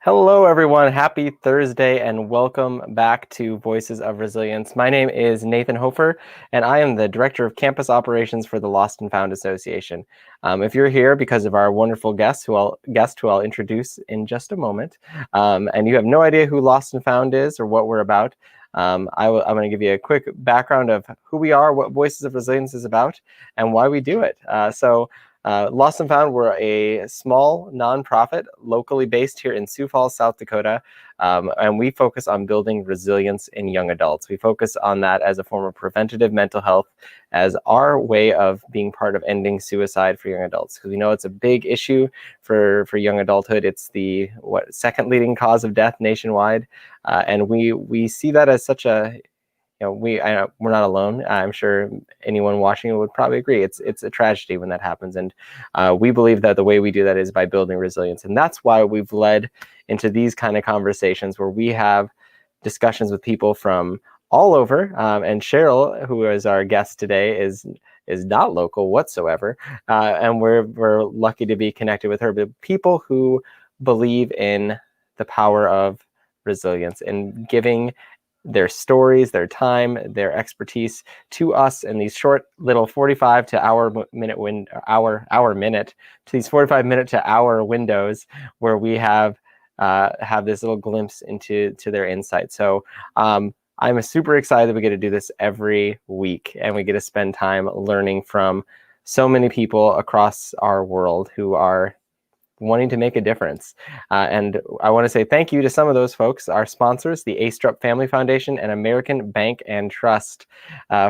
Hello, everyone. Happy Thursday and welcome back to Voices of Resilience. My name is Nathan Hofer, and I am the Director of Campus Operations for the Lost&Found Association. If you're here because of our wonderful guest who I'll introduce in just a moment, and you have no idea who Lost&Found is or what we're about, I'm going to give you a quick background of who we are, what Voices of Resilience is about, and why we do it. Lost&Found, we're a small nonprofit locally based here in Sioux Falls, South Dakota, and we focus on building resilience in young adults. We focus on that as a form of preventative mental health, as our way of being part of ending suicide for young adults, because we know it's a big issue for young adulthood. It's the second leading cause of death nationwide, and we see that as such a we're not alone. I'm sure anyone watching it would probably agree. It's a tragedy when that happens, and we believe that the way we do that is by building resilience, and that's why we've led into these kind of conversations where we have discussions with people from all over. And Cheryl, who is our guest today, is not local whatsoever, and we're lucky to be connected with her. But people who believe in the power of resilience and giving their stories, their time, their expertise to us in these short little 45 to these 45 minute to hour windows where we have this little glimpse into their insight. So I'm super excited that we get to do this every week, and we get to spend time learning from so many people across our world who are wanting to make a difference. And I want to say thank you to some of those folks, our sponsors, the Astrup Family Foundation and American Bank and Trust,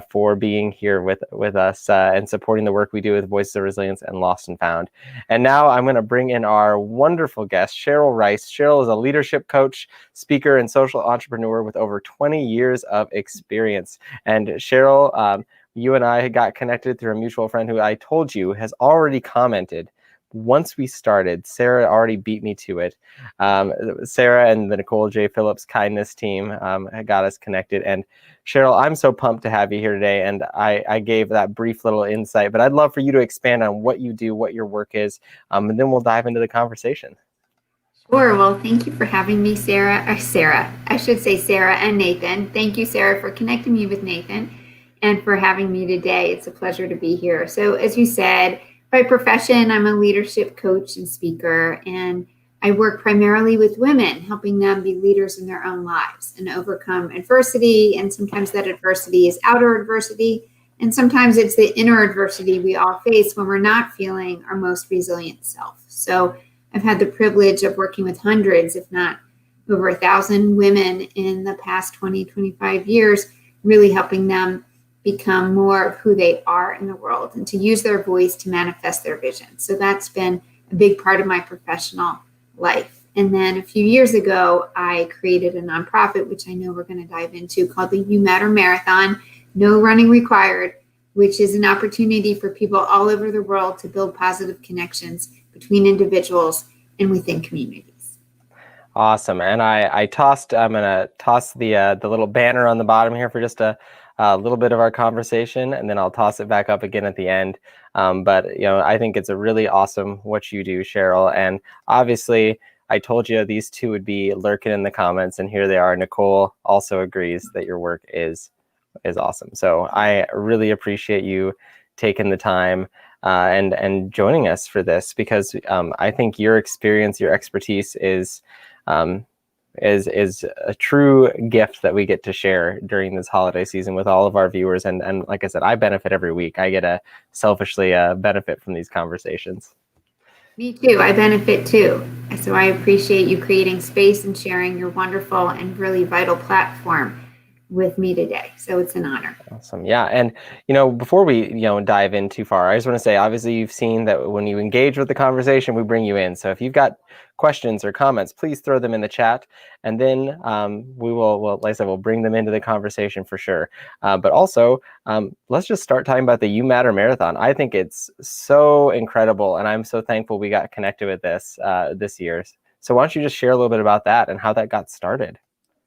for being here with us and supporting the work we do with Voices of Resilience and Lost&Found. And now I'm going to bring in our wonderful guest, Cheryl Rice. Cheryl is a leadership coach, speaker, and social entrepreneur with over 20 years of experience. And Cheryl, you and I got connected through a mutual friend who I told you has already commented. Once we started, Sarah already beat me to it. Sarah and the Nicole J. Phillips Kindness team got us connected. And Cheryl, I'm so pumped to have you here today. And I gave that brief little insight, but I'd love for you to expand on what you do, what your work is, and then we'll dive into the conversation. Sure. Well, thank you for having me, Sarah. I should say Sarah and Nathan. Thank you, Sarah, for connecting me with Nathan and for having me today. It's a pleasure to be here. So as you said, by profession, I'm a leadership coach and speaker, and I work primarily with women, helping them be leaders in their own lives and overcome adversity. And sometimes that adversity is outer adversity, and sometimes it's the inner adversity we all face when we're not feeling our most resilient self. So I've had the privilege of working with hundreds, if not over 1,000 women in the past 25 years, really helping them become more of who they are in the world and to use their voice to manifest their vision. So that's been a big part of my professional life. And then a few years ago, I created a nonprofit, which I know we're going to dive into, called the You Matter Marathon, No Running Required, which is an opportunity for people all over the world to build positive connections between individuals and within communities. Awesome. And I'm going to toss the little banner on the bottom here for just a little bit of our conversation, and then I'll toss it back up again at the end. But I think it's a really awesome what you do, Cheryl. And obviously, I told you these two would be lurking in the comments, and here they are. Nicole also agrees that your work is awesome. So I really appreciate you taking the time and joining us for this, because I think your experience, your expertise is a true gift that we get to share during this holiday season with all of our viewers. And like I said, I benefit every week. I get a selfishly benefit from these conversations. Me too. I benefit too. So I appreciate you creating space and sharing your wonderful and really vital platform with me today. So it's an honor. Awesome. Yeah. And, before we, dive in too far, I just want to say, obviously, you've seen that when you engage with the conversation, we bring you in. So if you've got questions or comments, please throw them in the chat. And then we will, like I said, we'll bring them into the conversation for sure. But also, let's just start talking about the You Matter Marathon. I think it's so incredible. And I'm so thankful we got connected with this year. So why don't you just share a little bit about that and how that got started?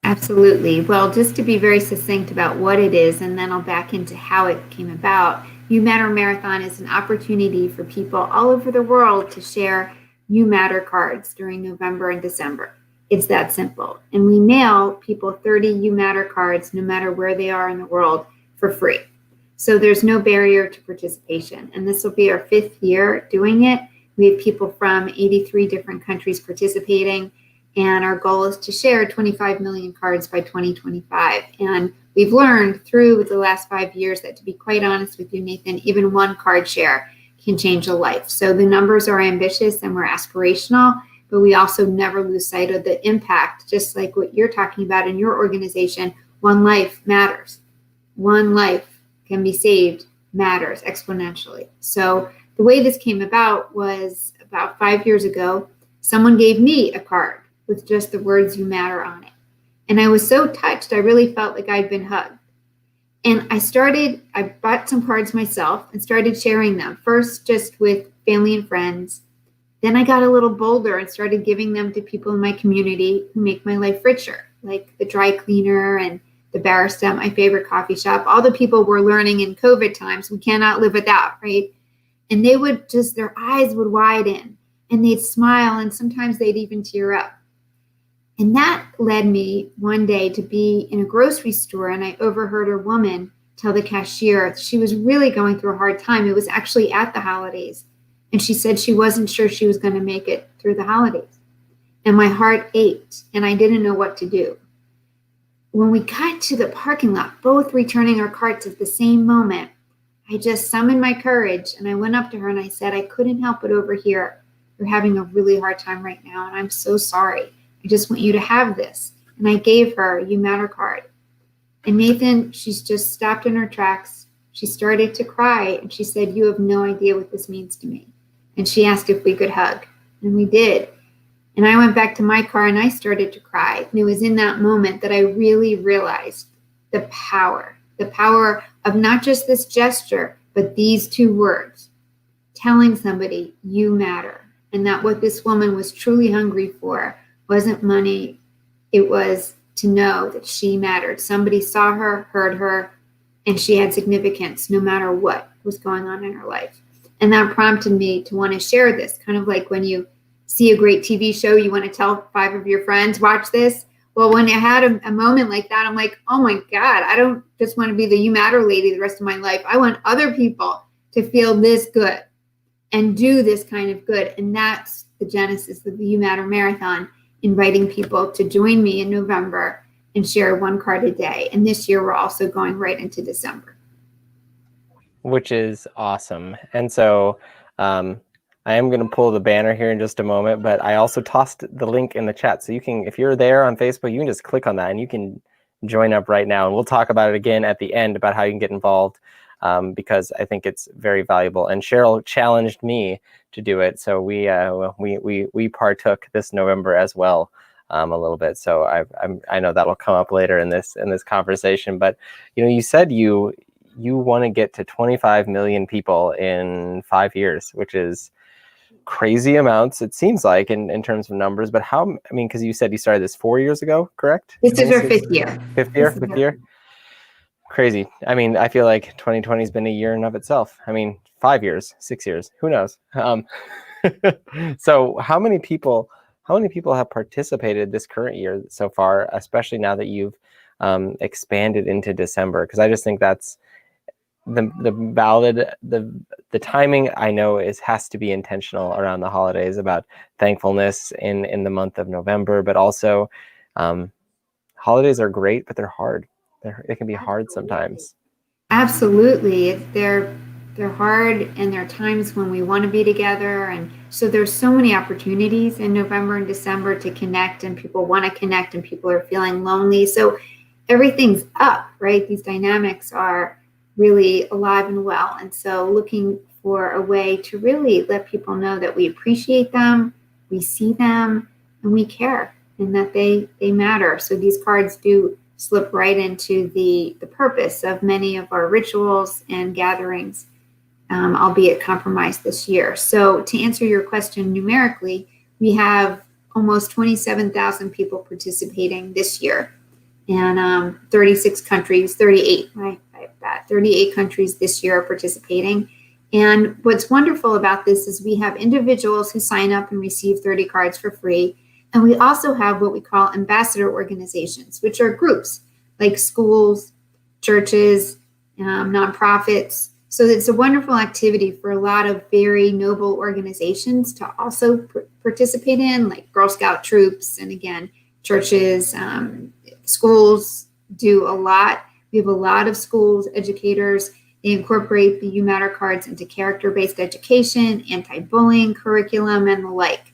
Absolutely. Well, just to be very succinct about what it is, and then I'll back into how it came about. You Matter Marathon is an opportunity for people all over the world to share You Matter cards during November and December. It's that simple. And we mail people 30 You Matter cards, no matter where they are in the world, for free. So there's no barrier to participation. And this will be our 5th year doing it. We have people from 83 different countries participating. And our goal is to share 25 million cards by 2025. And we've learned through the last 5 years that, to be quite honest with you, Nathan, even one card share can change a life. So the numbers are ambitious and we're aspirational, but we also never lose sight of the impact, just like what you're talking about in your organization. One life matters. One life can be saved matters exponentially. So the way this came about was about 5 years ago, someone gave me a card with just the words "You Matter" on it. And I was so touched, I really felt like I'd been hugged. And I bought some cards myself and started sharing them, first just with family and friends. Then I got a little bolder and started giving them to people in my community who make my life richer, like the dry cleaner and the barista at my favorite coffee shop. All the people we're learning in COVID times we cannot live without, right? And they would just, their eyes would widen and they'd smile, and sometimes they'd even tear up. And that led me one day to be in a grocery store, and I overheard a woman tell the cashier she was really going through a hard time. It was actually at the holidays. And she said she wasn't sure she was going to make it through the holidays. And my heart ached, and I didn't know what to do. When we got to the parking lot, both returning our carts at the same moment, I just summoned my courage, and I went up to her and I said, I couldn't help but overhear, you're having a really hard time right now, and I'm so sorry. I just want you to have this. And I gave her a You Matter card. And Nathan, she's just stopped in her tracks. She started to cry, and she said, you have no idea what this means to me. And she asked if we could hug, and we did. And I went back to my car and I started to cry. And it was in that moment that I really realized the power of not just this gesture, but these 2 words, telling somebody you matter. And that what this woman was truly hungry for wasn't money. It was to know that she mattered. Somebody saw her, heard her, and she had significance no matter what was going on in her life. And that prompted me to want to share this, kind of like when you see a great TV show, you want to tell 5 of your friends, watch this. Well, when I had a moment like that, I'm like, oh my God, I don't just want to be the You Matter lady the rest of my life. I want other people to feel this good and do this kind of good. And that's the genesis of the You Matter Marathon, inviting people to join me in November and share 1 card a day. And this year, we're also going right into December. Which is awesome. And so I am going to pull the banner here in just a moment, but I also tossed the link in the chat. So you can, if you're there on Facebook, you can just click on that and you can join up right now. And we'll talk about it again at the end about how you can get involved, because I think it's very valuable. And Cheryl challenged me to do it. So we partook this November as well, a little bit. So I know that'll come up later in this conversation. But you said you want to get to 25 million people in 5 years, which is crazy amounts, it seems like, in terms of numbers. But because you said you started this 4 years ago, correct? This is our 5th year. Fifth year? Crazy. I feel like 2020 has been a year in of itself. 5 years, 6 years, who knows? So how many people have participated this current year so far, especially now that you've expanded into December? Because I just think that's the timing, I know, has to be intentional around the holidays, about thankfulness in the month of November, but also holidays are great, but they're hard. It can be hard sometimes. Absolutely. They're hard, and there are times when we want to be together. And so there's so many opportunities in November and December to connect, and people want to connect, and people are feeling lonely. So everything's up, right? These dynamics are really alive and well. And so looking for a way to really let people know that we appreciate them, we see them, and we care, and that they matter. So these cards do slip right into the purpose of many of our rituals and gatherings, albeit compromised this year. So to answer your question numerically, we have almost 27,000 people participating this year, and 36 countries, 38, right? 38 countries this year are participating. And what's wonderful about this is we have individuals who sign up and receive 30 cards for free. And we also have what we call ambassador organizations, which are groups like schools, churches, nonprofits. So it's a wonderful activity for a lot of very noble organizations to also participate in, like Girl Scout troops, and again, churches, schools do a lot. We have a lot of schools, educators. They incorporate the You Matter cards into character-based education, anti-bullying curriculum, and the like.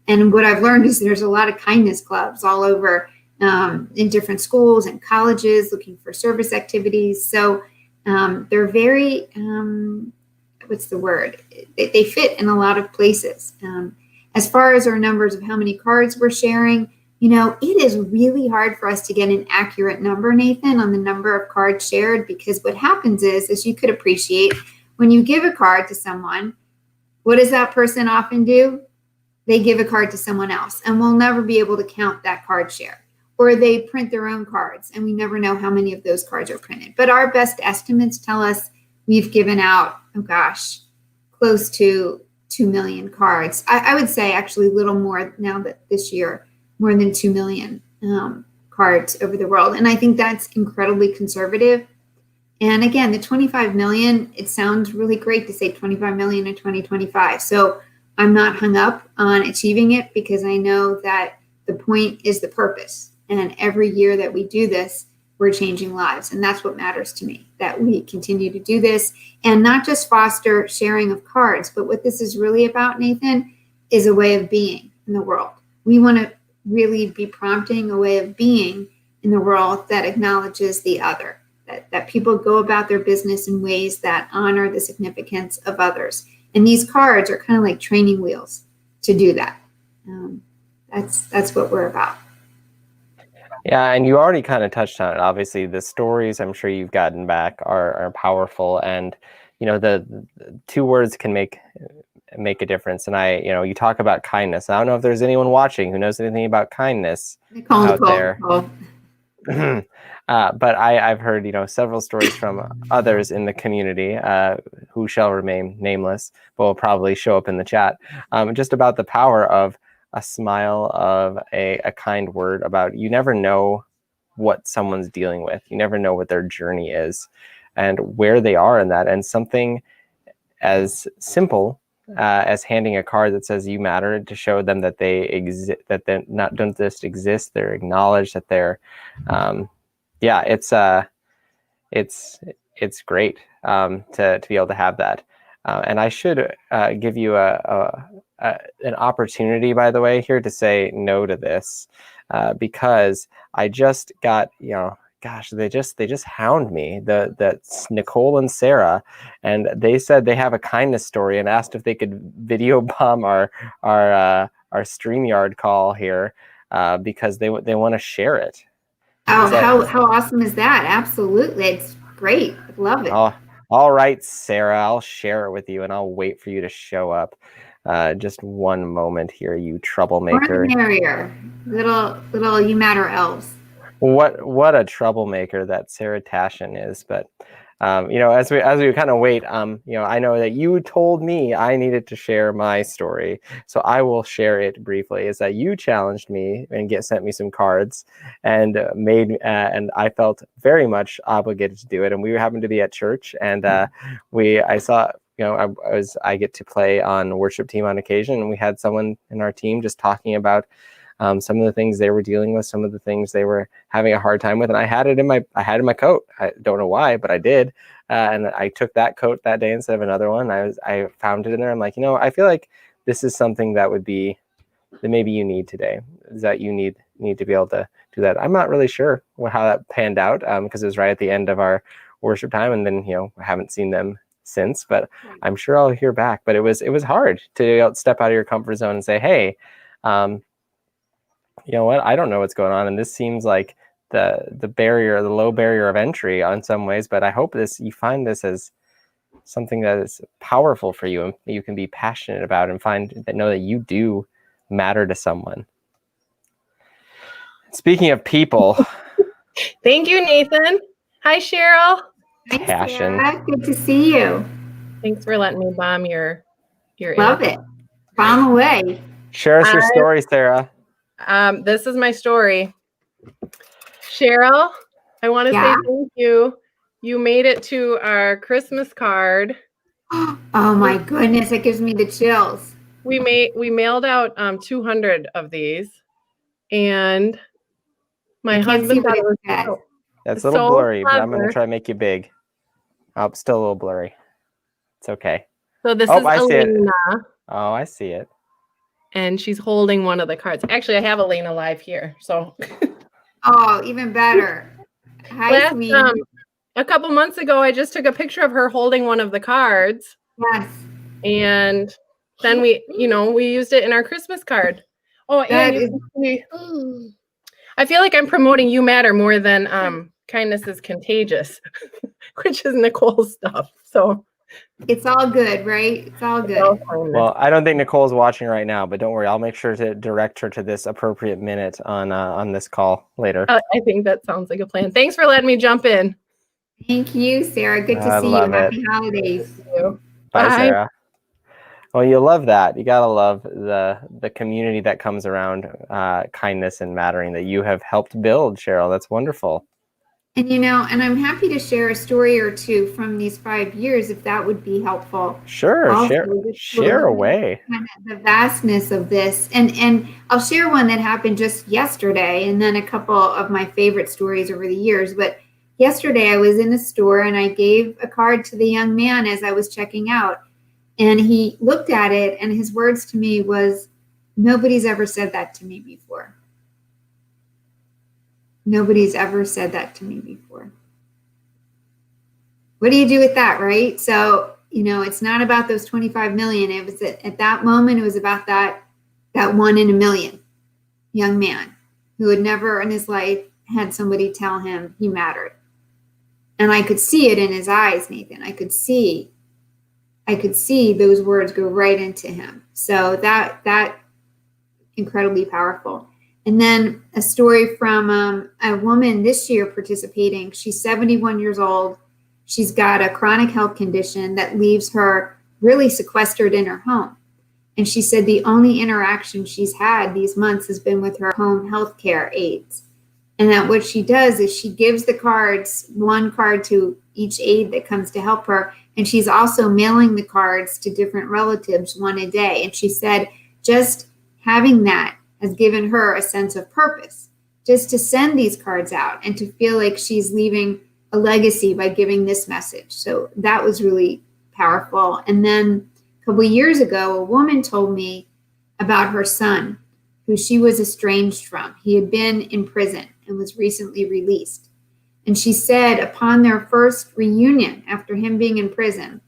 And what I've learned is there's a lot of kindness clubs all over in different schools and colleges looking for service activities. So they're very, what's the word? They fit in a lot of places. As far as our numbers of how many cards we're sharing, it is really hard for us to get an accurate number, Nathan, on the number of cards shared, because what happens is, as you could appreciate, when you give a card to someone, what does that person often do? They give a card to someone else, and we'll never be able to count that card share. Or they print their own cards, and we never know how many of those cards are printed. But our best estimates tell us we've given out, close to 2 million cards. I would say actually a little more now that this year, more than 2 million cards over the world. And I think that's incredibly conservative. And again, the 25 million, it sounds really great to say 25 million in 2025. So I'm not hung up on achieving it, because I know that the point is the purpose. And every year that we do this, we're changing lives. And that's what matters to me, that we continue to do this and not just foster sharing of cards, but what this is really about, Nathan, is a way of being in the world. We want to really be prompting a way of being in the world that acknowledges the other, that people go about their business in ways that honor the significance of others. And these cards are kind of like training wheels to do that. That's what we're about. Yeah, and you already kind of touched on it. Obviously, the stories I'm sure you've gotten back are powerful, and the two words can make a difference. And you talk about kindness. I don't know if there's anyone watching who knows anything about kindness out there. But I've heard several stories from others in the community who shall remain nameless, but will probably show up in the chat, just about the power of a smile, of a kind word. About, you never know what someone's dealing with. You never know what their journey is and where they are in that. And something as simple as handing a card that says "You matter" to show them that they exist, that they're not, don't just exist, they're acknowledged, that they're it's great to be able to have that. And I should give you an opportunity, by the way, here to say no to this, because I just got, they just hound me. That's Nicole and Sarah, and they said they have a kindness story and asked if they could video bomb our StreamYard call here, because they want to share it. Oh, how awesome is that? Absolutely, it's great. I love it. Oh, all right, Sarah, I'll share it with you, and I'll wait for you to show up. Just one moment here, you troublemaker. More the merrier. Little You Matter elves. What a troublemaker that Sarah Tashin is. But as we kind of wait, I know that you told me I needed to share my story, so I will share it briefly. Is that you challenged me and sent me some cards, and and I felt very much obligated to do it. And we happened to be at church, and I saw. I get to play on worship team on occasion, and we had someone in our team just talking about some of the things they were dealing with, some of the things they were having a hard time with, and I had it in my coat. I don't know why, but I did, and I took that coat that day instead of another one. I found it in there. I'm like, I feel like this is something that maybe you need today. Is that you need to be able to do that. I'm not really sure how that panned out, because it was right at the end of our worship time, and then I haven't seen them since, but I'm sure I'll hear back. But it was hard to step out of your comfort zone and say, hey, you know what, I don't know what's going on, and this seems like the low barrier of entry in some ways, but I hope you find this as something that is powerful for you and you can be passionate about, and know that you do matter to someone. Speaking of people. Thank you, Nathan. Hi, Cheryl. Thanks, Passion. Sarah. Good to see you. Thanks for letting me bomb your Love it. Bomb away. Share us your story, Sarah. This is my story. Cheryl, I want to say Yeah. thank you. You made it to our Christmas card. Oh my goodness, that gives me the chills. We mailed out 200 of these, and my I can't see husband what thought it it was says. That's a little so blurry, but I'm going to clever. try to make you big. Oh, it's still a little blurry. It's okay. So this Oh, is I see it. Elena, Oh, I see it. and she's holding one of the cards. Actually, I have Elena live here. So Oh, even better. Hi, sweetie. a couple months ago, I just took a picture of her holding one of the cards, Yes. and then we used it in our Christmas card. Oh, and That you is, can see, I feel like I'm promoting You Matter more than Kindness is Contagious, which is Nicole's stuff. So it's all good, right? It's all good. Well, I don't think Nicole's watching right now, but don't worry. I'll make sure to direct her to this appropriate minute on this call later. I think that sounds like a plan. Thanks for letting me jump in. Thank you, Sarah. Good to I see you. love it. Happy holidays. Thank you. Bye, Bye. Sarah. Well, you love that. You gotta love the community that comes around kindness and mattering that you have helped build, Cheryl. That's wonderful. And and I'm happy to share a story or two from these 5 years, if that would be helpful. Sure, Also, share away. Kind of the vastness of this, and I'll share one that happened just yesterday, and then a couple of my favorite stories over the years. But yesterday, I was in a store and I gave a card to the young man as I was checking out, and he looked at it, and his words to me was, "Nobody's ever said that to me before. Nobody's ever said that to me before." What do you do with that, right? So, it's not about those 25 million. It was at that moment, it was about that 1 in a million young man who had never in his life had somebody tell him he mattered. And I could see it in his eyes, Nathan. I could see those words go right into him. So that incredibly powerful. And then a story from a woman this year participating. She's 71 years old. She's got a chronic health condition that leaves her really sequestered in her home. And she said the only interaction she's had these months has been with her home healthcare aides. And that what she does is she gives the cards, one card to each aide that comes to help her. And she's also mailing the cards to different relatives one a day. And she said just having that has given her a sense of purpose, just to send these cards out and to feel like she's leaving a legacy by giving this message. So that was really powerful. And then a couple of years ago, a woman told me about her son, who she was estranged from. He had been in prison and was recently released. And she said upon their first reunion after him being in prison,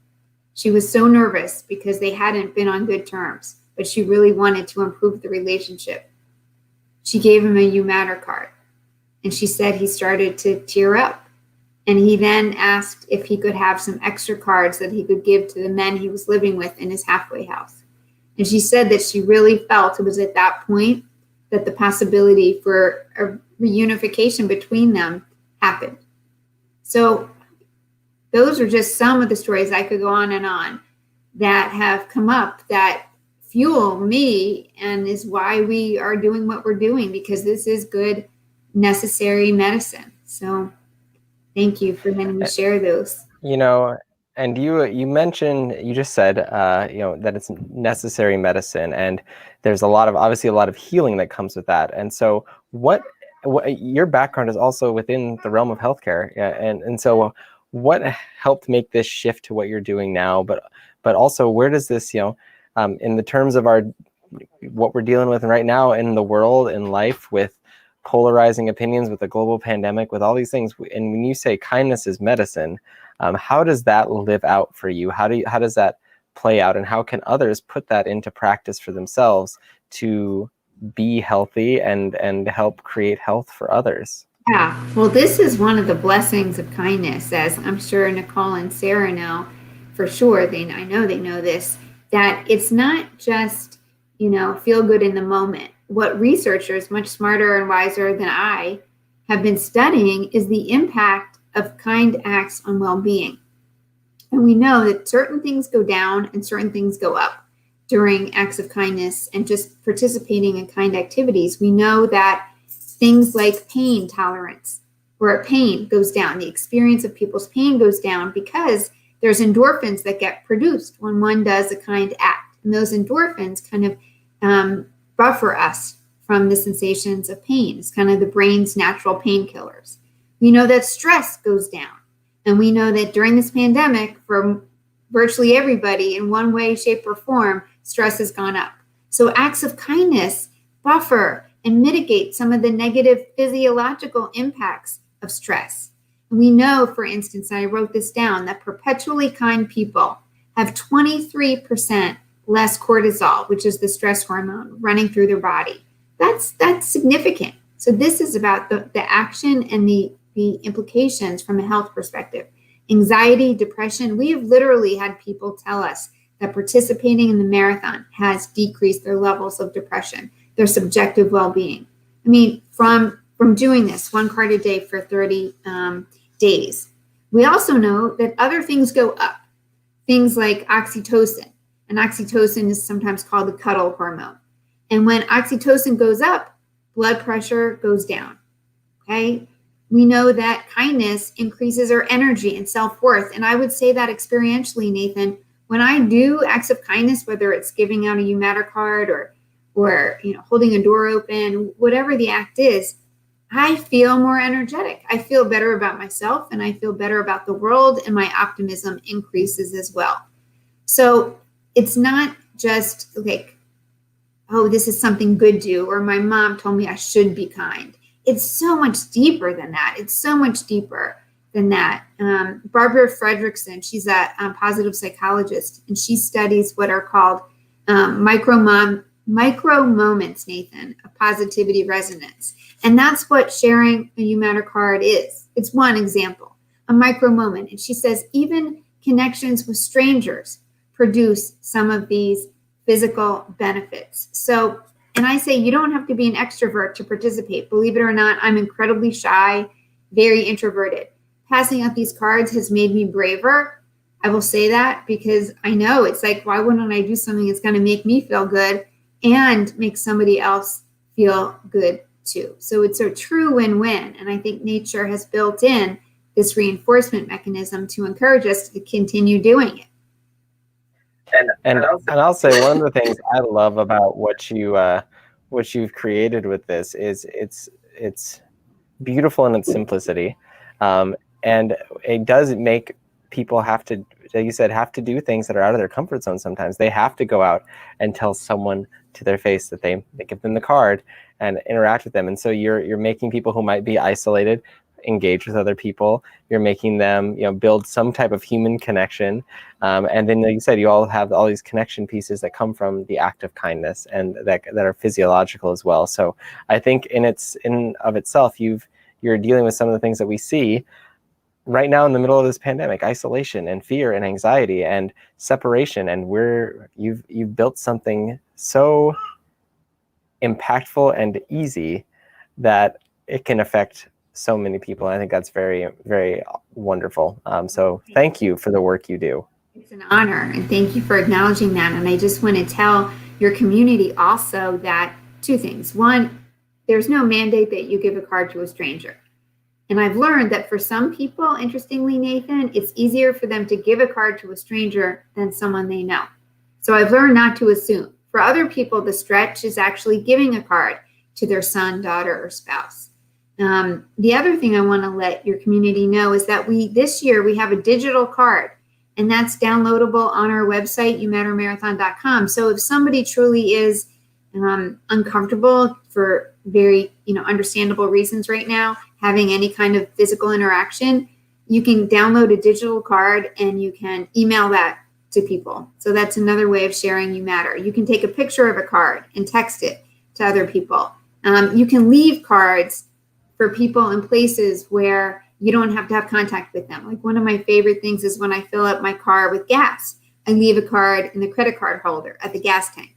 she was so nervous because they hadn't been on good terms, but she really wanted to improve the relationship. She gave him a You Matter card. And she said he started to tear up. And he then asked if he could have some extra cards that he could give to the men he was living with in his halfway house. And she said that she really felt it was at that point that the possibility for a reunification between them happened. So those are just some of the stories. I could go on and on that have come up that fuel me and is why we are doing what we're doing, because this is good, necessary medicine. So thank you for letting me share those. And you mentioned, you just said, that it's necessary medicine, and there's obviously a lot of healing that comes with that. And so what your background is also within the realm of healthcare. And so what helped make this shift to what you're doing now, but also where does this, in the terms of what we're dealing with right now in the world, in life, with polarizing opinions, with the global pandemic, with all these things, and when you say kindness is medicine, how does that live out for you? How does that play out, and how can others put that into practice for themselves to be healthy and help create health for others? Yeah, well, this is one of the blessings of kindness, as I'm sure Nicole and Sarah know for sure. I know they know this, that it's not just, feel good in the moment. What researchers much smarter and wiser than I have been studying is the impact of kind acts on well-being. And we know that certain things go down and certain things go up. during acts of kindness and just participating in kind activities, we know that things like pain tolerance, where pain goes down, the experience of people's pain goes down because there's endorphins that get produced when one does a kind act. And those endorphins kind of buffer us from the sensations of pain. It's kind of the brain's natural painkillers. We know that stress goes down. And we know that during this pandemic, for virtually everybody in one way, shape, or form, stress has gone up. So acts of kindness buffer and mitigate some of the negative physiological impacts of stress. And we know, for instance, and I wrote this down, that perpetually kind people have 23% less cortisol, which is the stress hormone, running through their body. That's significant. So this is about the action and the implications from a health perspective. Anxiety, depression, we have literally had people tell us that participating in the marathon has decreased their levels of depression, their subjective well-being. I mean, from doing this 1 card a day for 30 days. We also know that other things go up, things like oxytocin. And oxytocin is sometimes called the cuddle hormone. And when oxytocin goes up, blood pressure goes down, okay? We know that kindness increases our energy and self-worth. And I would say that experientially, Nathan, when I do acts of kindness, whether it's giving out a You Matter card or holding a door open, whatever the act is, I feel more energetic. I feel better about myself and I feel better about the world, and my optimism increases as well. So it's not just like, oh, this is something good to do, or my mom told me I should be kind. It's so much deeper than that. It's so much deeper than that. Barbara Fredrickson, she's a positive psychologist, and she studies what are called micro moments, Nathan, of positivity resonance. And that's what sharing a You Matter card is. It's one example, a micro moment. And she says even connections with strangers produce some of these physical benefits. So, and I say you don't have to be an extrovert to participate. Believe it or not, I'm incredibly shy, very introverted. Passing out these cards has made me braver. I will say that because I know it's like, why wouldn't I do something that's going to make me feel good and make somebody else feel good too? So it's a true win-win. And I think nature has built in this reinforcement mechanism to encourage us to continue doing it. And I'll say one of the things I love about what you've created with this is it's beautiful in its simplicity, and it does make people have to, like you said, have to do things that are out of their comfort zone. Sometimes they have to go out and tell someone to their face that they give them the card and interact with them. And so you're making people who might be isolated engage with other people. You're making them, build some type of human connection. And then, like you said, you all have all these connection pieces that come from the act of kindness and that are physiological as well. So I think in of itself, you're dealing with some of the things that we see right now in the middle of this pandemic: isolation and fear and anxiety and separation. And you've built something so impactful and easy that it can affect so many people. I think that's very, very wonderful. So thank you for the work you do. It's an honor, and thank you for acknowledging that. And I just want to tell your community also that 2 things. One, there's no mandate that you give a card to a stranger. And I've learned that for some people, interestingly, Nathan, it's easier for them to give a card to a stranger than someone they know. So I've learned not to assume. For other people, the stretch is actually giving a card to their son, daughter, or spouse. The other thing I want to let your community know is that this year we have a digital card, and that's downloadable on our website, youmattermarathon.com. So if somebody truly is uncomfortable for very understandable reasons right now, having any kind of physical interaction, you can download a digital card and you can email that to people. So that's another way of sharing You Matter. You can take a picture of a card and text it to other people. You can leave cards for people in places where you don't have to have contact with them. Like one of my favorite things is when I fill up my car with gas, I leave a card in the credit card holder at the gas tank.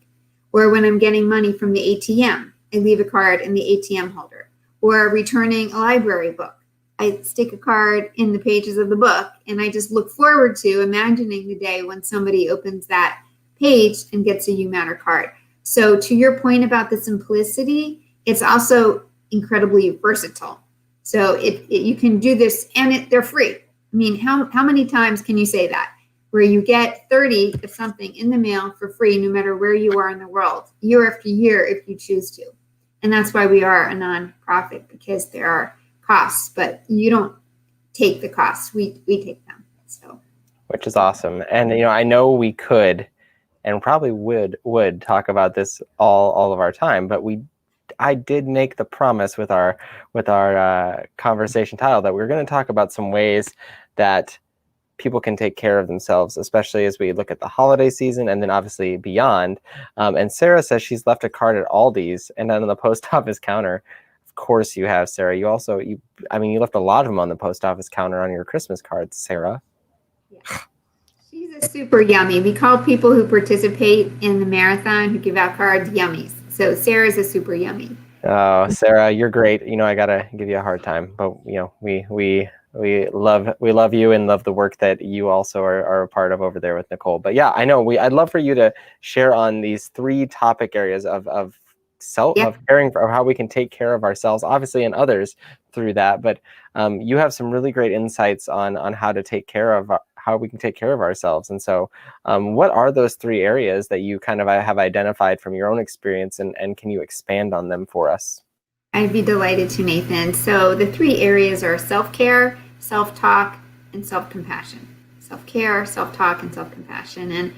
Or when I'm getting money from the ATM, I leave a card in the ATM holder. Or returning a library book, I stick a card in the pages of the book, and I just look forward to imagining the day when somebody opens that page and gets a You Matter card. So to your point about the simplicity, it's also incredibly versatile. So you can do this, and they're free. I mean, how many times can you say that? Where you get 30 of something in the mail for free, no matter where you are in the world, year after year, if you choose to. And that's why we are a nonprofit, because there are costs, but you don't take the costs. We take them. So, which is awesome. And I know we could and probably would talk about this all of our time, but I did make the promise with our conversation title that we're going to talk about some ways that people can take care of themselves, especially as we look at the holiday season and then obviously beyond. And Sarah says she's left a card at Aldi's and then on the post office counter. Of course you have, Sarah. You also, you left a lot of them on the post office counter on your Christmas cards, Sarah. Yeah. She's a super yummy. We call people who participate in the marathon who give out cards yummies. So Sarah's a super yummy. Oh, Sarah, you're great. I gotta give you a hard time, but we love you and love the work that you also are a part of over there with Nicole. But yeah, I know I'd love for you to share on these 3 topic areas of caring for how we can take care of ourselves, obviously, and others through that. But you have some really great insights on how to take care of how we can take care of ourselves. And so what are those 3 areas that you kind of have identified from your own experience, and can you expand on them for us? I'd be delighted to, Nathan. So the 3 areas are self-care, self-talk, and self-compassion. Self-care, self-talk, and self-compassion. And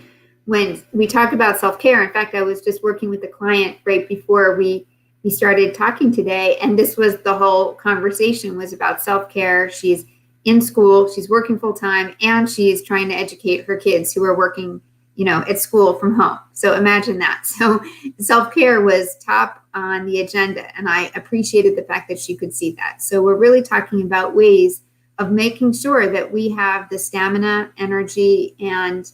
when we talk about self-care, in fact, I was just working with a client right before we started talking today, and this was the whole conversation was about self-care. She's in school, she's working full-time, and she's trying to educate her kids who are working, at school from home. So imagine that. So self-care was top on the agenda, and I appreciated the fact that she could see that. So we're really talking about ways of making sure that we have the stamina, energy, and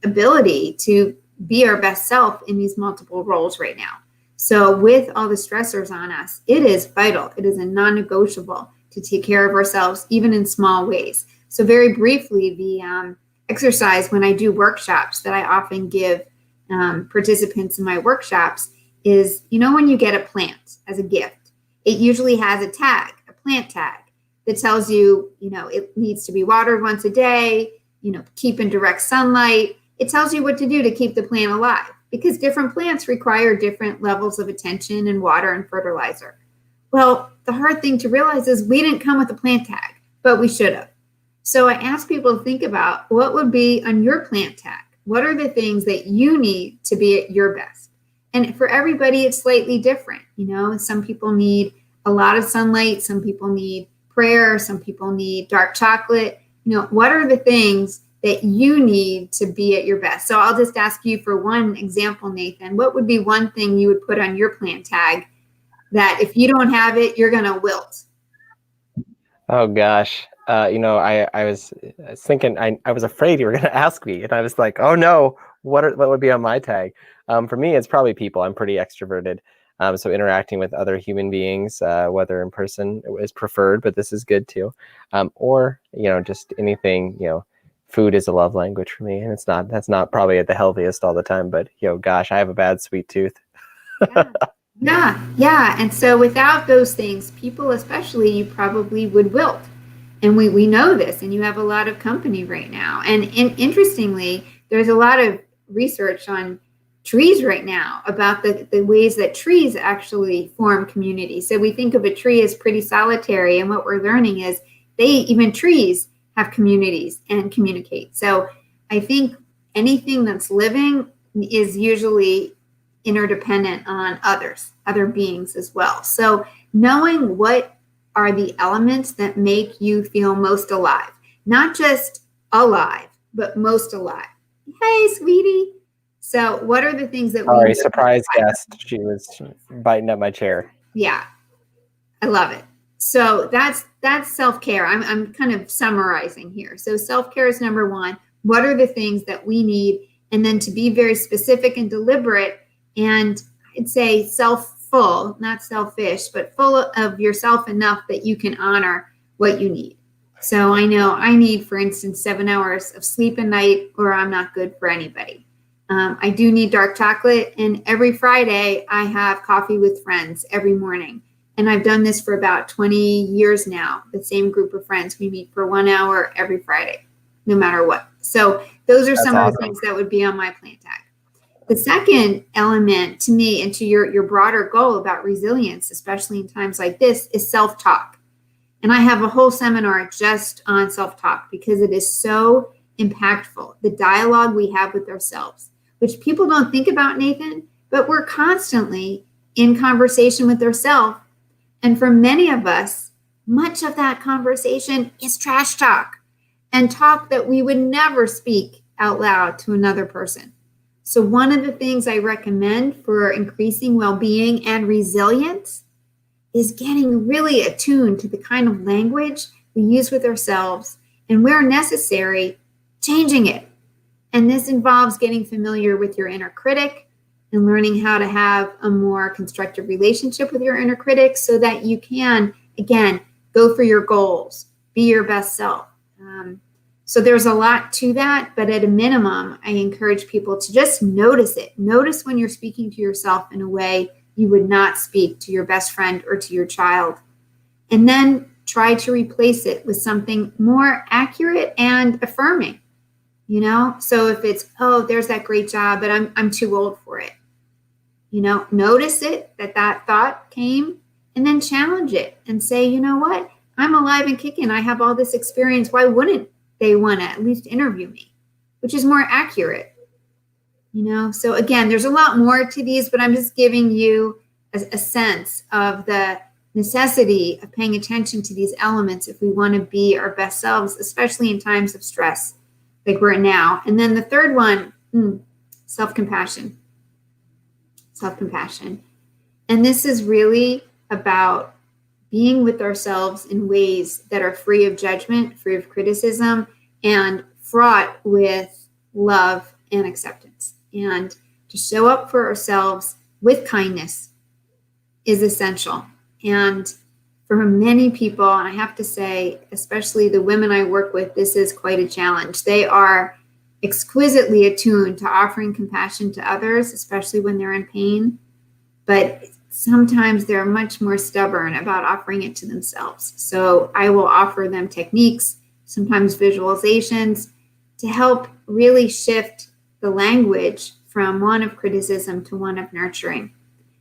ability to be our best self in these multiple roles right now. So with all the stressors on us, it is vital. It is a non-negotiable to take care of ourselves, even in small ways. So very briefly, the exercise when I do workshops that I often give participants in my workshops is, when you get a plant as a gift, it usually has a tag, a plant tag, that tells you, it needs to be watered once a day, keep in direct sunlight. It tells you what to do to keep the plant alive, because different plants require different levels of attention and water and fertilizer. Well, the hard thing to realize is we didn't come with a plant tag, but we should have. So I ask people to think about what would be on your plant tag. What are the things that you need to be at your best? And for everybody, it's slightly different. Some people need a lot of sunlight. Some people need prayer. Some people need dark chocolate. What are the things that you need to be at your best? So I'll just ask you for one example, Nathan. What would be one thing you would put on your plant tag that if you don't have it, you're going to wilt? Oh gosh. I was thinking, I was afraid you were going to ask me, and I was like, oh no, what would be on my tag? For me, it's probably people. I'm pretty extroverted. So interacting with other human beings, whether in person is preferred, but this is good too. Or, just anything, food is a love language for me, and that's not probably at the healthiest all the time, but gosh, I have a bad sweet tooth. Yeah. And so without those things, people especially, you probably would wilt. And we know this, and you have a lot of company right now. And interestingly, there's a lot of research on trees right now about the ways that trees actually form community. So we think of a tree as pretty solitary, and what we're learning is even trees have communities and communicate. So I think anything that's living is usually interdependent on other beings as well. So knowing what are the elements that make you feel most alive, not just alive, but most alive. Hey, sweetie. So what are the things that Sorry, surprise guest. She was biting at my chair. Yeah, I love it. So that's self-care. I'm kind of summarizing here. So self-care is number 1. What are the things that we need? And then to be very specific and deliberate, and I'd say self-full, not selfish, but full of yourself enough that you can honor what you need. So I know I need, for instance, 7 hours of sleep a night, or I'm not good for anybody. I do need dark chocolate, and every Friday I have coffee with friends every morning. And I've done this for about 20 years now. The same group of friends. We meet for 1 hour every Friday, no matter what. So those are That's some of the awesome. things that would be on my plan tag. The second element to me and to your broader goal about resilience, especially in times like this, is self-talk. And I have a whole seminar just on self-talk because it is so impactful. The dialogue we have with ourselves, which people don't think about, Nathan, but we're constantly in conversation with ourselves. And for many of us, much of that conversation is trash talk and talk that we would never speak out loud to another person. So one of the things I recommend for increasing well-being and resilience is getting really attuned to the kind of language we use with ourselves, and where necessary, changing it. And this involves getting familiar with your inner critic and learning how to have a more constructive relationship with your inner critic so that you can, again, go for your goals, be your best self. So there's a lot to that, but at a minimum, I encourage people to just notice it. Notice when you're speaking to yourself in a way you would not speak to your best friend or to your child. And then try to replace it with something more accurate and affirming. So if it's, oh, there's that great job, but I'm too old for it. Notice it, that thought came, and then challenge it and say, you know what? I'm alive and kicking. I have all this experience. Why wouldn't they want to at least interview me? Which is more accurate. So again, there's a lot more to these, but I'm just giving you a sense of the necessity of paying attention to these elements if we want to be our best selves, especially in times of stress like we're in now. And then the third one, self-compassion. Self-compassion. And this is really about being with ourselves in ways that are free of judgment, free of criticism, and fraught with love and acceptance. And to show up for ourselves with kindness is essential. And for many people, and I have to say, especially the women I work with, this is quite a challenge. They are exquisitely attuned to offering compassion to others, especially when they're in pain. But sometimes they're much more stubborn about offering it to themselves. So I will offer them techniques, sometimes visualizations, to help really shift the language from one of criticism to one of nurturing.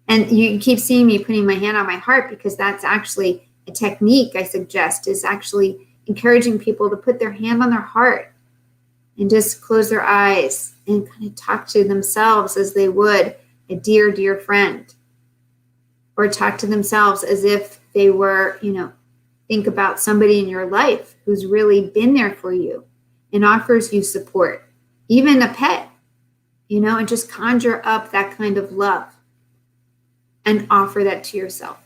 And you keep seeing me putting my hand on my heart because that's actually a technique I suggest, is actually encouraging people to put their hand on their heart and just close their eyes and kind of talk to themselves as they would a dear, dear friend. Or talk to themselves as if they were, think about somebody in your life who's really been there for you and offers you support, even a pet, and just conjure up that kind of love and offer that to yourself.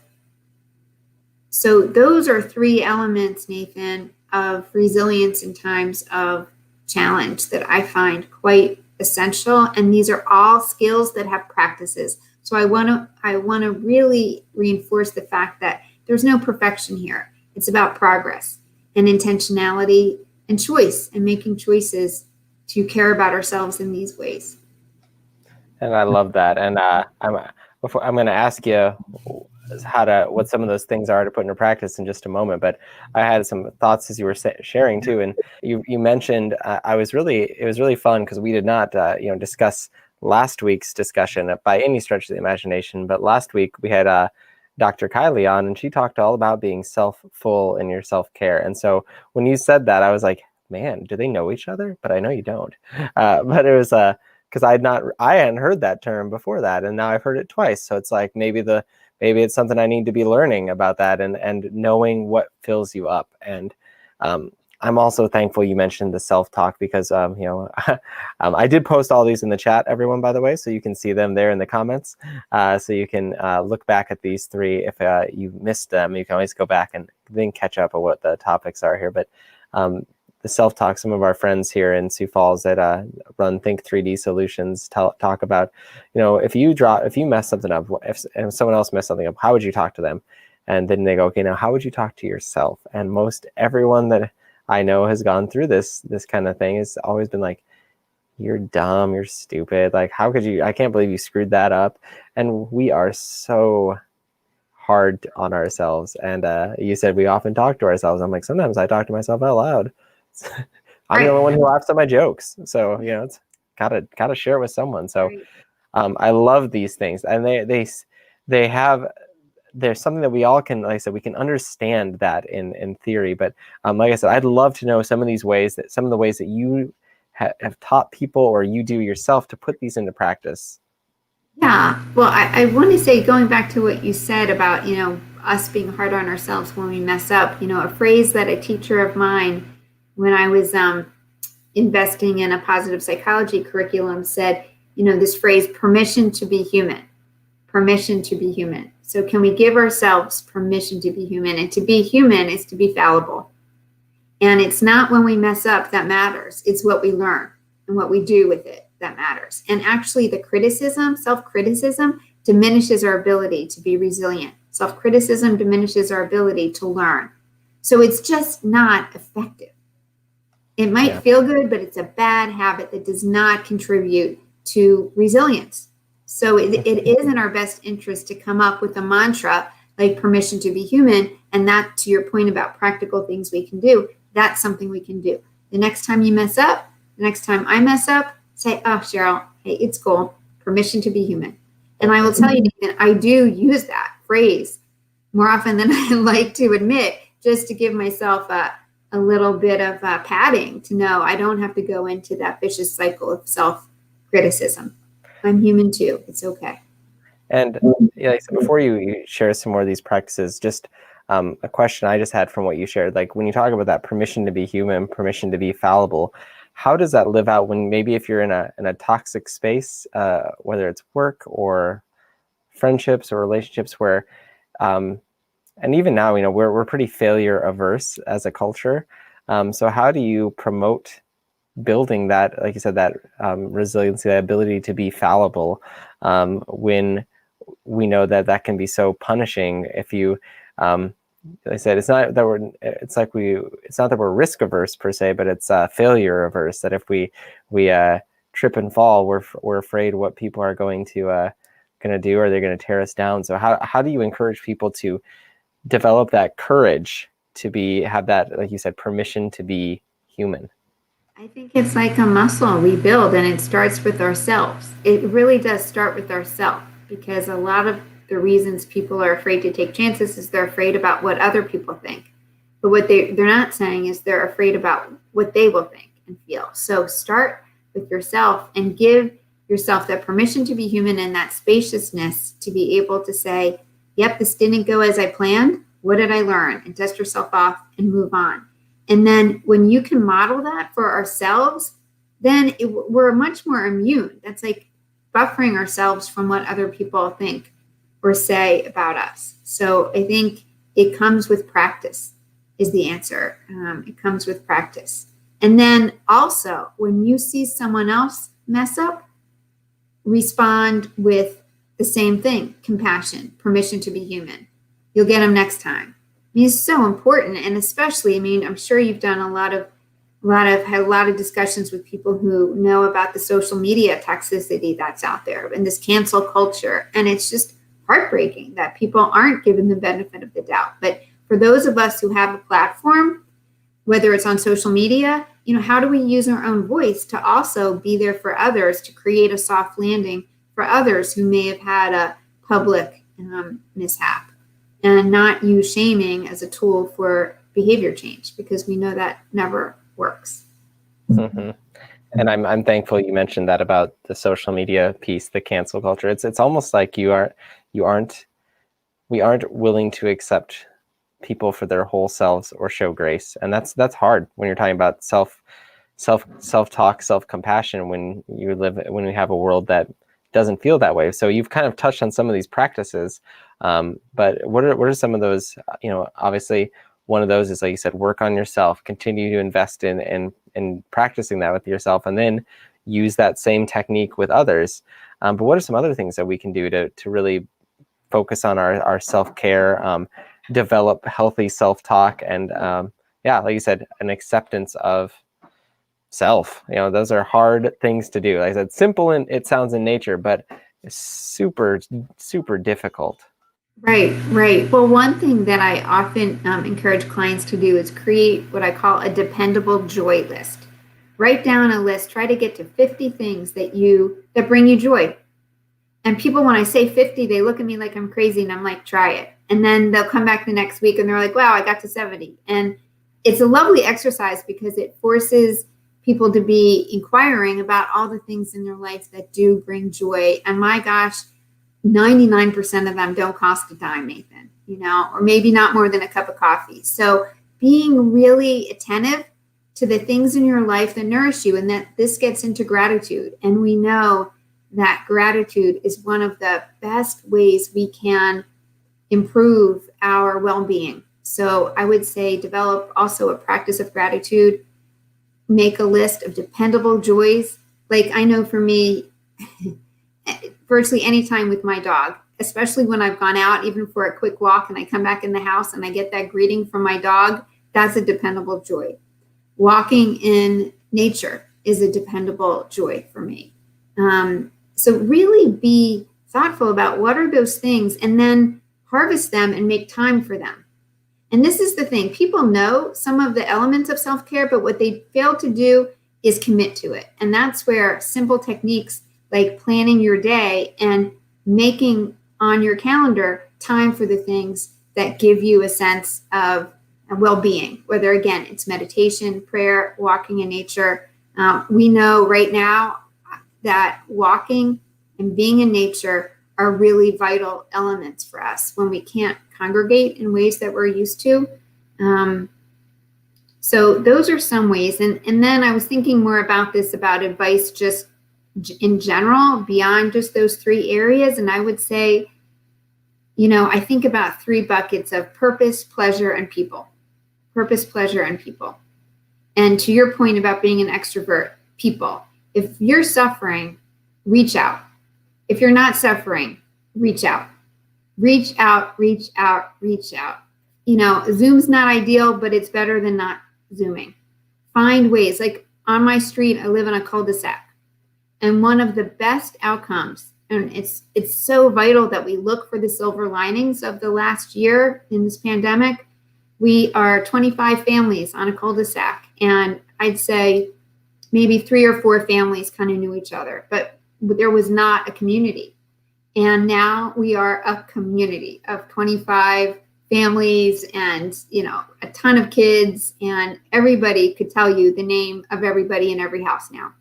So those are three elements, Nathan, of resilience in times of challenge that I find quite essential. And these are all skills that have practices. So I want to really reinforce the fact that there's no perfection here. It's about progress and intentionality and choice, and making choices to care about ourselves in these ways. And I love that. And I'm going to ask you what some of those things are to put into practice in just a moment. But I had some thoughts as you were sharing too. And you mentioned it was really fun because we did not discuss last week's discussion by any stretch of the imagination. But last week we had Dr. Kylie on, and she talked all about being self-full in your self-care. And so when you said that, I was like, man, do they know each other? But I know you don't. But it was because I hadn't heard that term before that, and now I've heard it twice. So it's like maybe it's something I need to be learning about that and knowing what fills you up. And I'm also thankful you mentioned the self-talk because, I did post all these in the chat, everyone, by the way, so you can see them there in the comments. So you can look back at these three. If you missed them, you can always go back and then catch up on what the topics are here. But the self-talk, some of our friends here in Sioux Falls that run Think 3D Solutions talk about, if you mess something up, if someone else messed something up, how would you talk to them? And then they go, okay, now how would you talk to yourself? And most everyone that I know has gone through this kind of thing has always been like, you're dumb, you're stupid. Like, how could you? I can't believe you screwed that up. And we are so hard on ourselves. And you said we often talk to ourselves. I'm like, sometimes I talk to myself out loud. I'm the only one who laughs at my jokes. So, it's gotta share it with someone. So I love these things. And they have, there's something that we all can, like I said, we can understand that in theory. But like I said, I'd love to know some of the ways that you have taught people or you do yourself to put these into practice. Yeah, well, I want to say, going back to what you said about, us being hard on ourselves when we mess up, a phrase that a teacher of mine, when I was investing in a positive psychology curriculum, said, this phrase, permission to be human, permission to be human. So can we give ourselves permission to be human? And to be human is to be fallible. And it's not when we mess up that matters. It's what we learn and what we do with it that matters. And actually the self-criticism diminishes our ability to be resilient. Self-criticism diminishes our ability to learn. So it's just not effective. It might feel good, but it's a bad habit that does not contribute to resilience. So it is in our best interest to come up with a mantra like permission to be human. And that, to your point about practical things we can do, that's something we can do. The next time you mess up, the next time I mess up, say, oh, Cheryl, hey, it's cool. Permission to be human. And I will tell you, Nathan, I do use that phrase more often than I like to admit, just to give myself a little bit of padding to know I don't have to go into that vicious cycle of self-criticism. I'm human too. It's okay. And so before you share some more of these practices, just a question I just had from what you shared, like when you talk about that permission to be human, permission to be fallible, how does that live out when maybe if you're in a toxic space, whether it's work or friendships or relationships where, and even now, we're pretty failure averse as a culture. So how do you promote building that, like you said, that resiliency, that ability to be fallible, when we know that can be so punishing if you, like I said, it's not that we're risk averse per se, but it's failure averse. That if we trip and fall, we're afraid what people are going to do, or they're going to tear us down. So how do you encourage people to develop that courage to have that, like you said, permission to be human? I think it's like a muscle we build, and it starts with ourselves. It really does start with ourselves, because a lot of the reasons people are afraid to take chances is they're afraid about what other people think. But what they're not saying is they're afraid about what they will think and feel. So start with yourself and give yourself that permission to be human and that spaciousness to be able to say, yep, this didn't go as I planned. What did I learn? And dust yourself off and move on. And then when you can model that for ourselves, then we're much more immune. That's like buffering ourselves from what other people think or say about us. So I think it comes with practice is the answer. It comes with practice. And then also, when you see someone else mess up, respond with the same thing: compassion, permission to be human. You'll get them next time. I mean, it's so important. And especially, I'm sure you've done a lot of discussions with people who know about the social media toxicity that's out there and this cancel culture. And it's just heartbreaking that people aren't given the benefit of the doubt. But for those of us who have a platform, whether it's on social media, how do we use our own voice to also be there for others, to create a soft landing for others who may have had a public mishap? And not use shaming as a tool for behavior change, because we know that never works. Mm-hmm. And I'm thankful you mentioned that about the social media piece, the cancel culture. It's almost like we aren't willing to accept people for their whole selves or show grace, and that's hard when you're talking about self-talk, self-compassion, when we have a world that doesn't feel that way. So you've kind of touched on some of these practices, but what are some of those? Obviously one of those is, like you said, work on yourself, continue to invest in practicing that with yourself, and then use that same technique with others. But what are some other things that we can do to really focus on our self-care, develop healthy self-talk, and like you said, an acceptance of self. Those are hard things to do. Like I said, simple and it sounds in nature, but it's super, super difficult. Right, right. Well, one thing that I often encourage clients to do is create what I call a dependable joy list. Write down a list, try to get to 50 things that bring you joy. And people, when I say 50, they look at me like I'm crazy, and I'm like, try it. And then they'll come back the next week and they're like, wow, I got to 70. And it's a lovely exercise because it forces people to be inquiring about all the things in their life that do bring joy. And my gosh, 99% of them don't cost a dime, Nathan, or maybe not more than a cup of coffee. So being really attentive to the things in your life that nourish you, and that this gets into gratitude. And we know that gratitude is one of the best ways we can improve our well-being. So I would say develop also a practice of gratitude, make a list of dependable joys. Like I know for me, virtually any time with my dog, especially when I've gone out, even for a quick walk, and I come back in the house and I get that greeting from my dog, that's a dependable joy. Walking in nature is a dependable joy for me. So really be thoughtful about what are those things and then harvest them and make time for them. And this is the thing. People know some of the elements of self-care, but what they fail to do is commit to it. And that's where simple techniques like planning your day and making on your calendar time for the things that give you a sense of well-being, whether, again, it's meditation, prayer, walking in nature. We know right now that walking and being in nature are really vital elements for us when we can't congregate in ways that we're used to. So those are some ways. And then I was thinking more about advice just in general, beyond just those three areas. And I would say, I think about three buckets of purpose, pleasure, and people. Purpose, pleasure, and people. And to your point about being an extrovert, people. If you're suffering, reach out. If you're not suffering, reach out. Reach out, reach out, reach out. Zoom's not ideal, but it's better than not Zooming. Find ways. Like on my street, I live in a cul-de-sac. And one of the best outcomes, and it's so vital that we look for the silver linings of the last year in this pandemic. We are 25 families on a cul-de-sac, and I'd say maybe 3 or 4 families kind of knew each other, but there was not a community. And now we are a community of 25 families and, a ton of kids, and everybody could tell you the name of everybody in every house now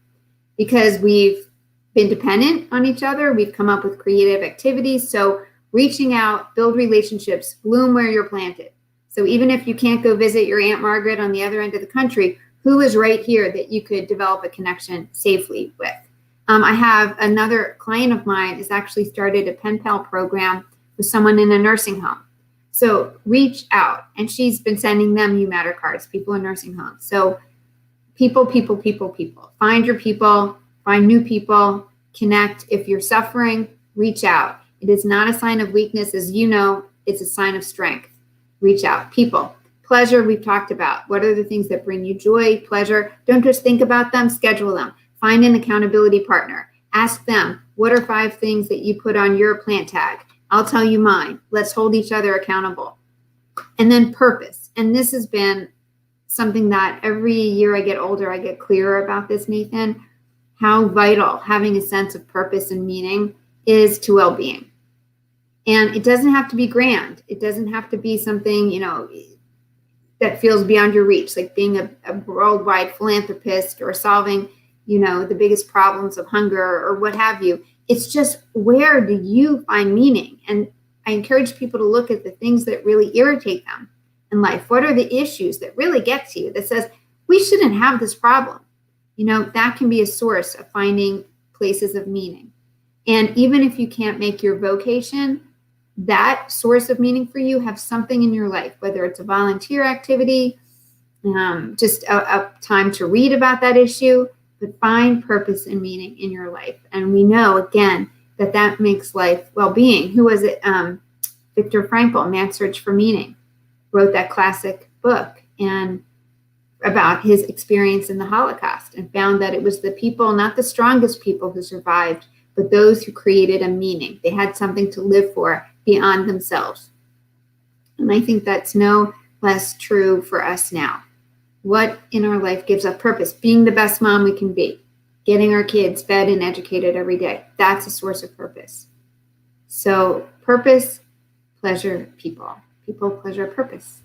because we've been dependent on each other. We've come up with creative activities. So reaching out, build relationships, bloom where you're planted. So even if you can't go visit your Aunt Margaret on the other end of the country, who is right here that you could develop a connection safely with? I have another client of mine has actually started a pen pal program with someone in a nursing home. So reach out, and she's been sending them You Matter cards, people in nursing homes. So people. Find your people, find new people, connect. If you're suffering, reach out. It is not a sign of weakness, as you know, it's a sign of strength. Reach out. People. Pleasure, we've talked about. What are the things that bring you joy, pleasure? Don't just think about them, schedule them. Find an accountability partner. Ask them, what are 5 things that you put on your plant tag? I'll tell you mine. Let's hold each other accountable. And then purpose. And this has been something that every year I get older, I get clearer about this, Nathan, how vital having a sense of purpose and meaning is to well-being. And it doesn't have to be grand. It doesn't have to be something, that feels beyond your reach, like being a worldwide philanthropist or solving, the biggest problems of hunger or what have you. It's just, where do you find meaning? And I encourage people to look at the things that really irritate them in life. What are the issues that really get to you that says, we shouldn't have this problem? That can be a source of finding places of meaning. And even if you can't make your vocation that source of meaning for you, have something in your life, whether it's a volunteer activity, just a time to read about that issue, but find purpose and meaning in your life. And we know, again, that makes life well-being. Who was it? Viktor Frankl, Man's Search for Meaning, wrote that classic book. And about his experience in the Holocaust and found that it was the people, not the strongest people who survived, but those who created a meaning. They had something to live for beyond themselves. And I think that's no less true for us now. What in our life gives us purpose? Being the best mom we can be, getting our kids fed and educated every day. That's a source of purpose. So purpose, pleasure, people. People, pleasure, purpose.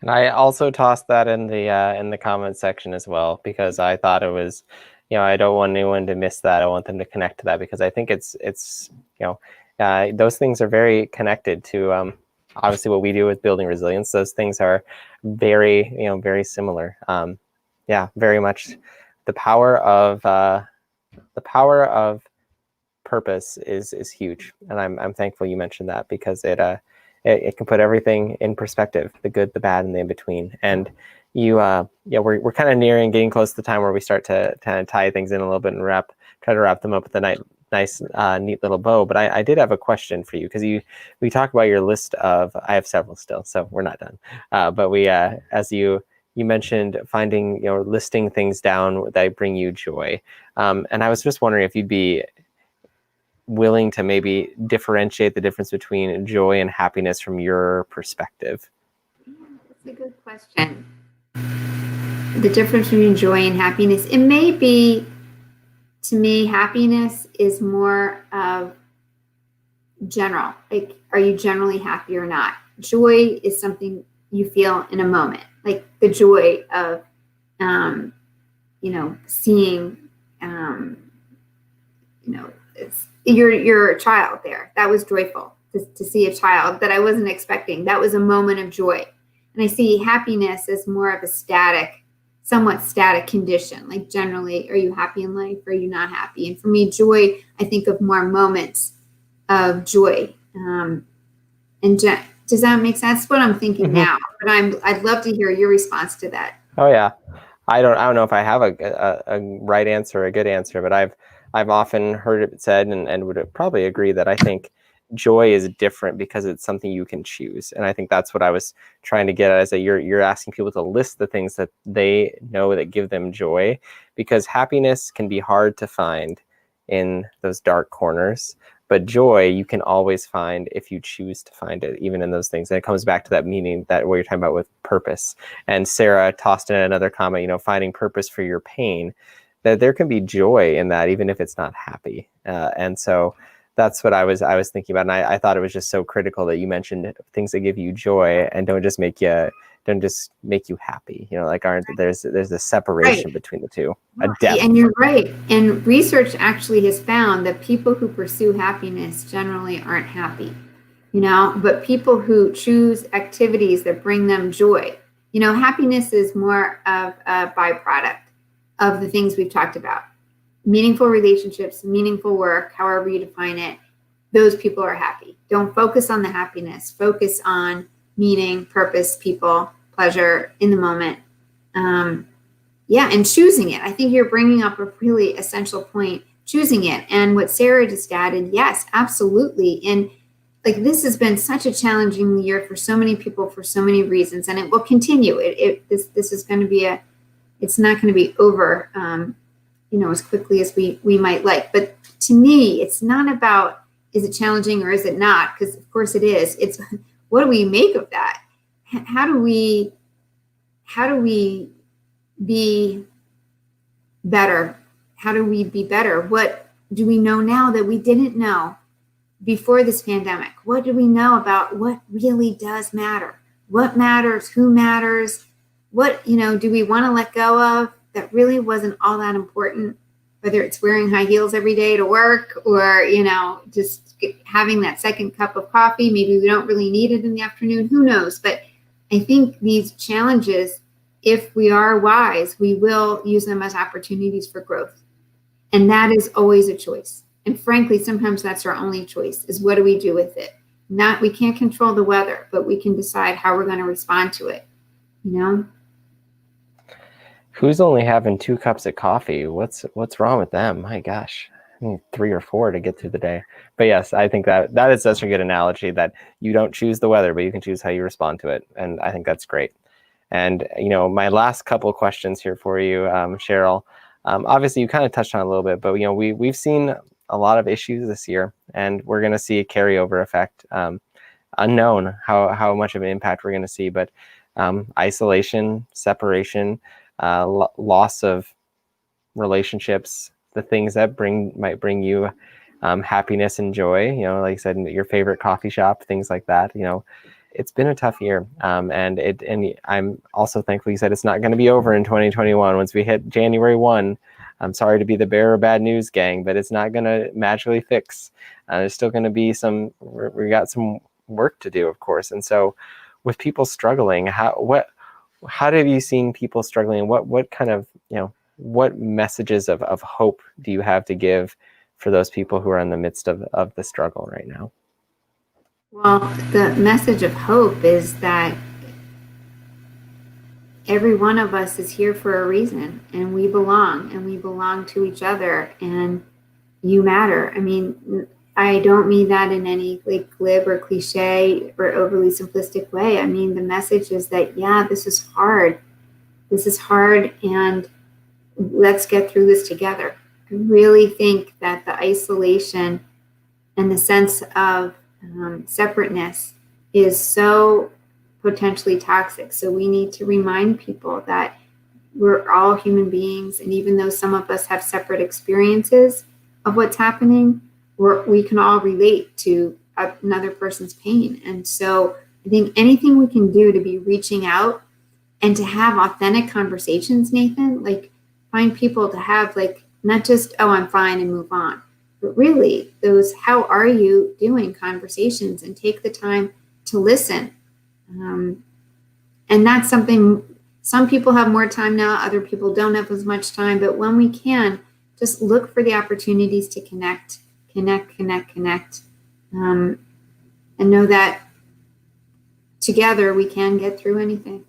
And I also tossed that in the comment section as well, because I thought it was, I don't want anyone to miss that. I want them to connect to that, because I think it's those things are very connected to obviously what we do with building resilience. Those things are very, very similar. Very much the power of purpose is huge, and I'm thankful you mentioned that, because it can put everything in perspective, the good, the bad, and the in between. And we're kind of nearing getting close to the time where we start to kind of tie things in a little bit and try to wrap them up with a nice, neat little bow. But I did have a question for you, because we talked about your list of, I have several still, so we're not done. But we, as you mentioned, finding, listing things down that bring you joy. And I was just wondering if you'd be willing to maybe differentiate the difference between joy and happiness from your perspective. That's a good question. The difference between joy and happiness. It may be, to me, happiness is more of general. Like, are you generally happy or not? Joy is something you feel in a moment, like the joy of, seeing, you're a child there. That was joyful to see a child that I wasn't expecting. That was a moment of joy. And I see happiness as more of a somewhat static condition. Like, generally, are you happy in life? Or are you not happy? And for me, joy, I think of more moments of joy. Does that make sense? That's what I'm thinking now. But I'd love to hear your response to that. Oh yeah, I don't know if I have a right answer, a good answer, but I've often heard it said, and would probably agree, that I think joy is different because it's something you can choose. And I think that's what I was trying to get at, is that you're asking people to list the things that they know that give them joy, because happiness can be hard to find in those dark corners, but joy you can always find if you choose to find it, even in those things. And it comes back to that meaning, that what you're talking about with purpose. And Sarah tossed in another comment, finding purpose for your pain, that there can be joy in that, even if it's not happy. And so that's what I was thinking about. And I thought it was just so critical that you mentioned things that give you joy and don't just make you happy. There's a separation between the two, a depth. And you're right. And research actually has found that people who pursue happiness generally aren't happy, but people who choose activities that bring them joy, happiness is more of a byproduct of the things we've talked about. Meaningful relationships, meaningful work, however you define it, those people are happy. Don't focus on the happiness. Focus on meaning, purpose, people, pleasure in the moment. And choosing it. I think you're bringing up a really essential point, choosing it. And what Sarah just added, yes, absolutely. And this has been such a challenging year for so many people for so many reasons, and it will continue. This is going to be it's not going to be over, as quickly as we might like. But to me, it's not about, is it challenging or is it not? Because of course it is. It's, what do we make of that? How do we be better? How do we be better? What do we know now that we didn't know before this pandemic? What do we know about what really does matter? What matters? Who matters? What, do we want to let go of that really wasn't all that important? Whether it's wearing high heels every day to work, or, just having that second cup of coffee. Maybe we don't really need it in the afternoon. Who knows? But I think these challenges, if we are wise, we will use them as opportunities for growth. And that is always a choice. And frankly, sometimes that's our only choice, is what do we do with it? We can't control the weather, but we can decide how we're going to respond to it. Who's only having 2 cups of coffee? What's wrong with them? My gosh, I need 3 or 4 to get through the day. But yes, I think that is such a good analogy, that you don't choose the weather, but you can choose how you respond to it. And I think that's great. And, my last couple of questions here for you, Cheryl, obviously you kind of touched on it a little bit, but, we've seen a lot of issues this year, and we're going to see a carryover effect. Unknown how much of an impact we're going to see, but isolation, separation, loss of relationships, the things that might bring you happiness and joy, like I said, your favorite coffee shop, things like that. It's been a tough year, and I'm also thankful you said it's not going to be over in 2021 once we hit January 1. I'm sorry to be the bearer of bad news, gang, but it's not going to magically fix. There's still going to be we got some work to do, of course. And so with people struggling, how have you seen people struggling? What kind of, what messages of hope do you have to give for those people who are in the midst of the struggle right now? Well, the message of hope is that every one of us is here for a reason, and we belong to each other, and you matter. I mean, I don't mean that in any glib or cliche or overly simplistic way. I mean, the message is that, yeah, this is hard. This is hard, and let's get through this together. I really think that the isolation and the sense of separateness is so potentially toxic. So we need to remind people that we're all human beings, and even though some of us have separate experiences of what's happening, we can all relate to another person's pain. And so I think anything we can do to be reaching out and to have authentic conversations, Nathan, find people to have not just, oh, I'm fine and move on, but really those how are you doing conversations, and take the time to listen. And that's something, some people have more time now, other people don't have as much time, but when we can, just look for the opportunities to connect, and know that together we can get through anything.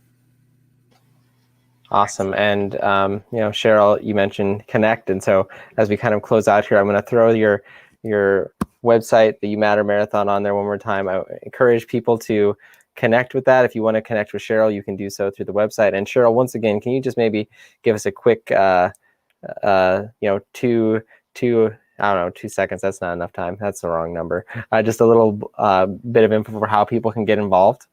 Awesome. And, Cheryl, you mentioned connect. And so as we kind of close out here, I'm going to throw your website, the You Matter Marathon, on there one more time. I encourage people to connect with that. If you want to connect with Cheryl, you can do so through the website. And Cheryl, once again, can you just maybe give us a quick, 2 seconds. That's not enough time. That's the wrong number. Just a little bit of info for how people can get involved.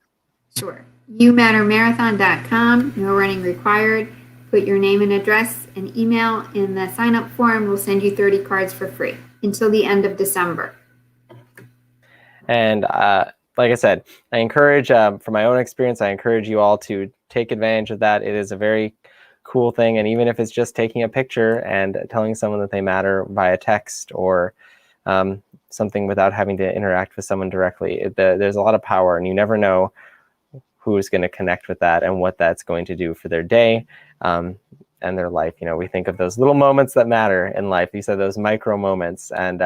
Sure. youmattermarathon.com. No running required. Put your name and address and email in the sign-up form. We'll send you 30 cards for free until the end of December. And like I said, I encourage, from my own experience, I encourage you all to take advantage of that. It is a very cool thing. And even if it's just taking a picture and telling someone that they matter via text or something without having to interact with someone directly, there's a lot of power, and you never know who's going to connect with that and what that's going to do for their day and their life. We think of those little moments that matter in life. These are those micro moments, and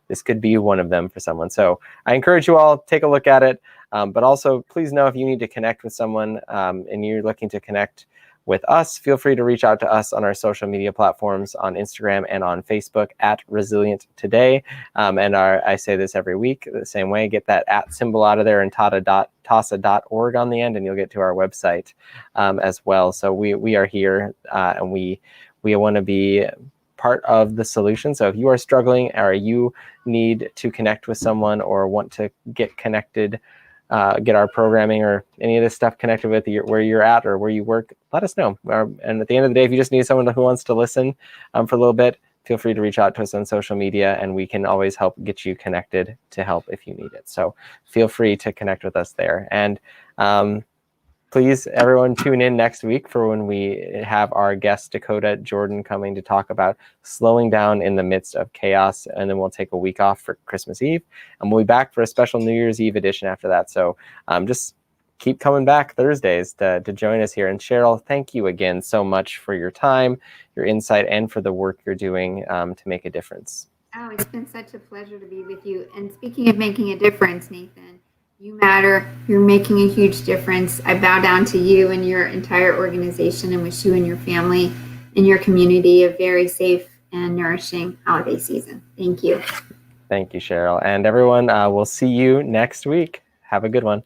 this could be one of them for someone. So I encourage you all, take a look at it. But also, please know if you need to connect with someone and you're looking to connect with us, feel free to reach out to us on our social media platforms on Instagram and on Facebook at Resilient Today. And I say this every week the same way, get that @ symbol out of there and TASA.org on the end, and you'll get to our website as well. So we are here and we want to be part of the solution. So if you are struggling or you need to connect with someone or want to get connected, get our programming or any of this stuff connected with where you're at or where you work, let us know. And at the end of the day, if you just need someone who wants to listen for a little bit, feel free to reach out to us on social media, and we can always help get you connected to help if you need it. So feel free to connect with us there. And please, everyone, tune in next week for when we have our guest, Dakota Jordan, coming to talk about slowing down in the midst of chaos. And then we'll take a week off for Christmas Eve. And we'll be back for a special New Year's Eve edition after that. So just keep coming back Thursdays to join us here. And Cheryl, thank you again so much for your time, your insight, and for the work you're doing to make a difference. Oh, it's been such a pleasure to be with you. And speaking of making a difference, Nathan, you matter. You're making a huge difference. I bow down to you and your entire organization and wish you and your family and your community a very safe and nourishing holiday season. Thank you. Thank you, Cheryl. And everyone, we'll see you next week. Have a good one.